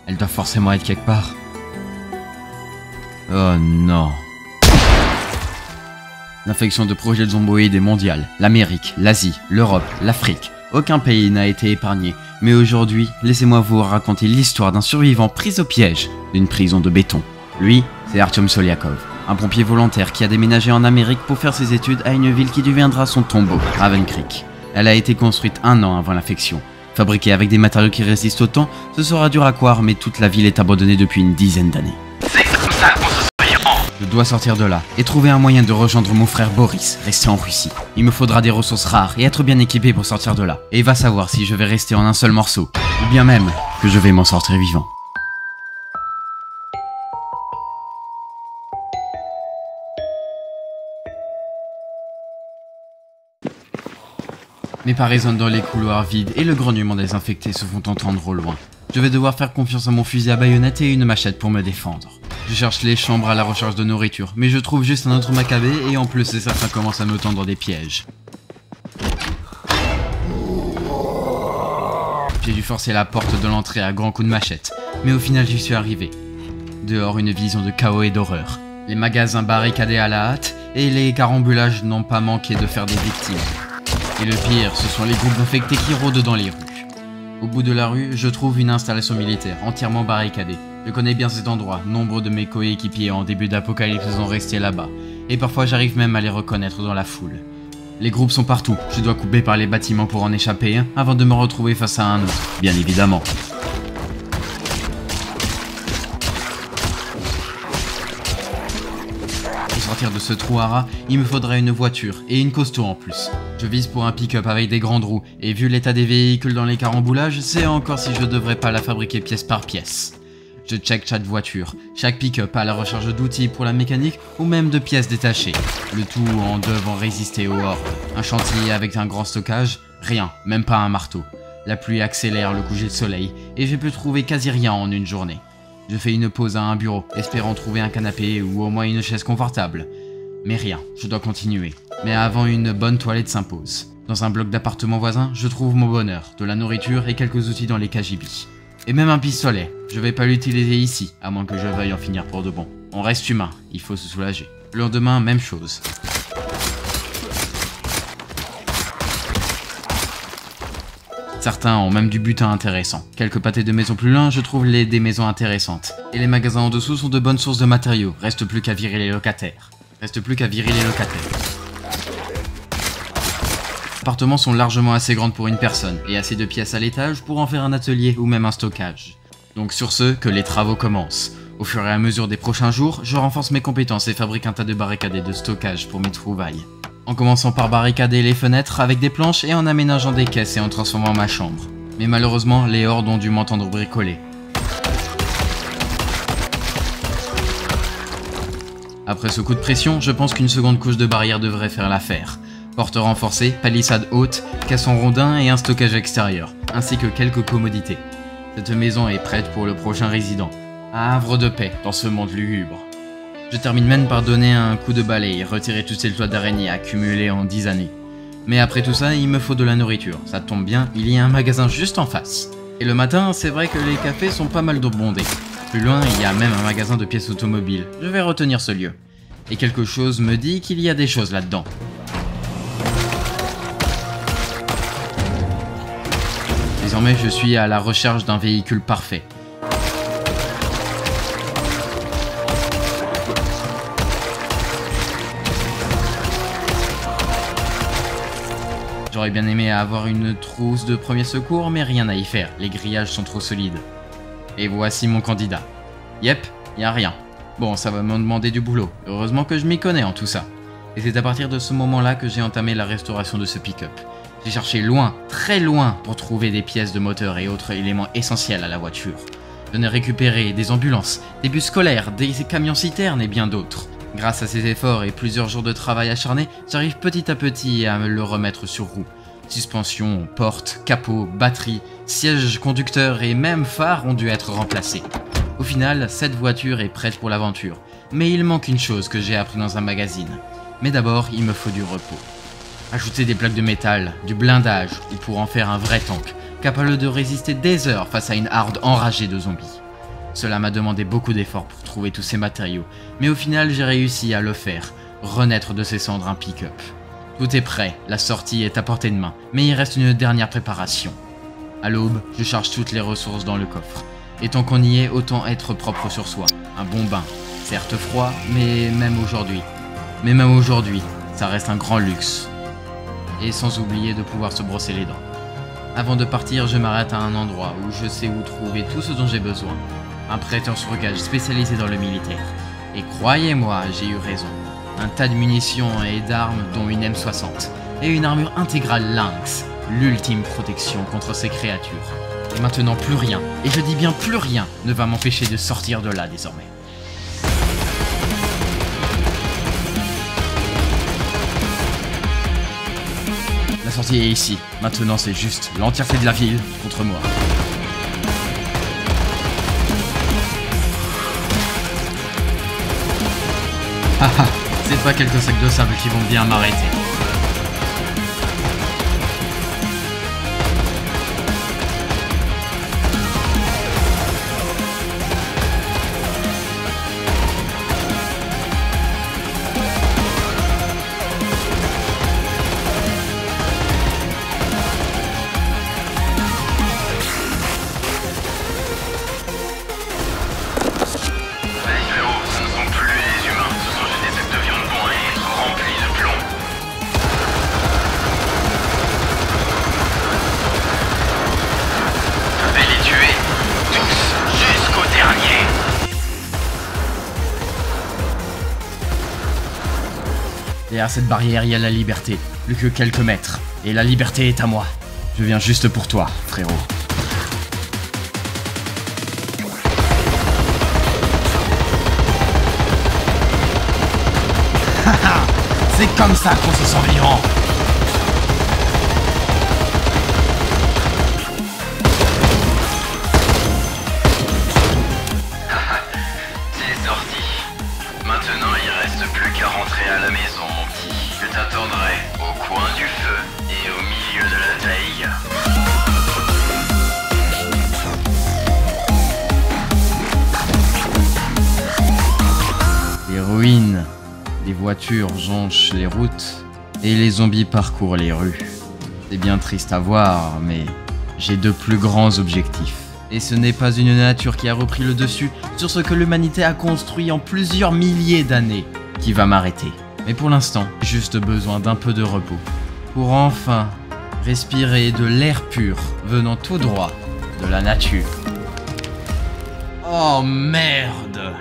Elles doivent forcément être quelque part. Oh non. L'infection de projets zomboïdes est mondiale. L'Amérique, l'Asie, l'Europe, l'Afrique. Aucun pays n'a été épargné. Mais aujourd'hui, laissez-moi vous raconter l'histoire d'un survivant pris au piège d'une prison de béton. Lui, c'est Artyom Soliakov, un pompier volontaire qui a déménagé en Amérique pour faire ses études à une ville qui deviendra son tombeau, Raven Creek. Elle a été construite 1 an avant l'infection. Fabriquée avec des matériaux qui résistent au temps, ce sera dur à croire, mais toute la ville est abandonnée depuis une dizaine d'années. C'est comme ça qu'on se survivant. Je dois sortir de là et trouver un moyen de rejoindre mon frère Boris, resté en Russie. Il me faudra des ressources rares et être bien équipé pour sortir de là. Et va savoir si je vais rester en un seul morceau, ou bien même que je vais m'en sortir vivant. Mes pas résonnent dans les couloirs vides et le grognement des infectés se font entendre au loin. Je vais devoir faire confiance à mon fusil à baïonnette et une machette pour me défendre. Je cherche les chambres à la recherche de nourriture, mais je trouve juste un autre macabé et en plus certains commencent à me tendre des pièges. J'ai dû forcer la porte de l'entrée à grands coups de machette, mais au final j'y suis arrivé. Dehors, une vision de chaos et d'horreur. Les magasins barricadés à la hâte et les carambulages n'ont pas manqué de faire des victimes. Et le pire, ce sont les groupes d'infectés qui rôdent dans les rues. Au bout de la rue, je trouve une installation militaire entièrement barricadée. Je connais bien cet endroit, nombre de mes coéquipiers en début d'apocalypse sont restés là-bas. Et parfois j'arrive même à les reconnaître dans la foule. Les groupes sont partout, je dois couper par les bâtiments pour en échapper avant de me retrouver face à un autre, bien évidemment. Pour sortir de ce trou à rats, il me faudra une voiture et une costaud en plus. Je vise pour un pick-up avec des grandes roues, et vu l'état des véhicules dans les caramboulages, c'est encore si je devrais pas la fabriquer pièce par pièce. Je check chaque voiture, chaque pick-up à la recherche d'outils pour la mécanique ou même de pièces détachées. Le tout en devant résister aux hordes. Un chantier avec un grand stockage, rien, même pas un marteau. La pluie accélère le coucher de soleil, et j'ai pu trouver quasi rien en une journée. Je fais une pause à un bureau, espérant trouver un canapé ou au moins une chaise confortable. Mais rien, je dois continuer. Mais avant, une bonne toilette s'impose. Dans un bloc d'appartements voisins, je trouve mon bonheur, de la nourriture et quelques outils dans les KGB. Et même un pistolet. Je vais pas l'utiliser ici, à moins que je veuille en finir pour de bon. On reste humain, il faut se soulager. Le lendemain, même chose. Certains ont même du butin intéressant. Quelques pâtés de maison plus loin, je trouve des maisons intéressantes. Et les magasins en dessous sont de bonnes sources de matériaux. Reste plus qu'à virer les locataires. Les appartements sont largement assez grands pour une personne, et assez de pièces à l'étage pour en faire un atelier ou même un stockage. Donc sur ce, que les travaux commencent. Au fur et à mesure des prochains jours, je renforce mes compétences et fabrique un tas de barricades et de stockage pour mes trouvailles. En commençant par barricader les fenêtres avec des planches et en aménageant des caisses et en transformant ma chambre. Mais malheureusement, les hordes ont dû m'entendre bricoler. Après ce coup de pression, je pense qu'une seconde couche de barrière devrait faire l'affaire. Porte renforcée, palissade haute, caisson rondin et un stockage extérieur, ainsi que quelques commodités. Cette maison est prête pour le prochain résident. Un havre de paix dans ce monde lugubre. Je termine même par donner un coup de balai et retirer toutes ces toiles d'araignée accumulées en 10 années. Mais après tout ça, il me faut de la nourriture. Ça tombe bien, il y a un magasin juste en face. Et le matin, c'est vrai que les cafés sont pas mal bondés. Plus loin, il y a même un magasin de pièces automobiles. Je vais retenir ce lieu. Et quelque chose me dit qu'il y a des choses là-dedans. Désormais, je suis à la recherche d'un véhicule parfait. J'aurais bien aimé avoir une trousse de premier secours, mais rien à y faire. Les grillages sont trop solides. Et voici mon candidat. Yep, y a rien. Bon, ça va me demander du boulot. Heureusement que je m'y connais en tout ça. Et c'est à partir de ce moment-là que j'ai entamé la restauration de ce pick-up. J'ai cherché loin, très loin, pour trouver des pièces de moteur et autres éléments essentiels à la voiture. J'en ai récupéré des ambulances, des bus scolaires, des camions-citernes et bien d'autres. Grâce à ces efforts et plusieurs jours de travail acharné, j'arrive petit à petit à me le remettre sur roue. Suspension, porte, capot, batterie, siège conducteur et même phare ont dû être remplacés. Au final, cette voiture est prête pour l'aventure. Mais il manque une chose que j'ai appris dans un magazine. Mais d'abord, il me faut du repos. Ajouter des plaques de métal, du blindage, ou pour en faire un vrai tank, capable de résister des heures face à une horde enragée de zombies. Cela m'a demandé beaucoup d'efforts pour trouver tous ces matériaux, mais au final j'ai réussi à le faire, renaître de ses cendres un pick-up. Tout est prêt, la sortie est à portée de main, mais il reste une dernière préparation. À l'aube, je charge toutes les ressources dans le coffre. Et tant qu'on y est, autant être propre sur soi. Un bon bain, certes froid, mais même aujourd'hui, ça reste un grand luxe. Et sans oublier de pouvoir se brosser les dents. Avant de partir, je m'arrête à un endroit où je sais où trouver tout ce dont j'ai besoin. Un prêteur sur gage spécialisé dans le militaire. Et croyez-moi, j'ai eu raison. Un tas de munitions et d'armes dont une M60. Et une armure intégrale Lynx. L'ultime protection contre ces créatures. Et maintenant plus rien, et je dis bien plus rien, ne va m'empêcher de sortir de là désormais. La sortie est ici. Maintenant c'est juste l'entièreté de la ville contre moi. Haha, c'est pas quelques sacs de sable qui vont bien m'arrêter. Derrière cette barrière, il y a la liberté. Plus que quelques mètres. Et la liberté est à moi. Je viens juste pour toi, frérot. Haha, c'est comme ça qu'on se sent vivant. C'est sorti. Maintenant, il reste plus qu'à rentrer à la maison, mon petit. Je t'attendrai au coin du feu et au milieu de la taille. Les ruines, les voitures jonchent les routes et les zombies parcourent les rues. C'est bien triste à voir, mais j'ai de plus grands objectifs. Et ce n'est pas une nature qui a repris le dessus sur ce que l'humanité a construit en plusieurs milliers d'années qui va m'arrêter. Mais pour l'instant, j'ai juste besoin d'un peu de repos. Pour enfin respirer de l'air pur venant tout droit de la nature. Oh merde!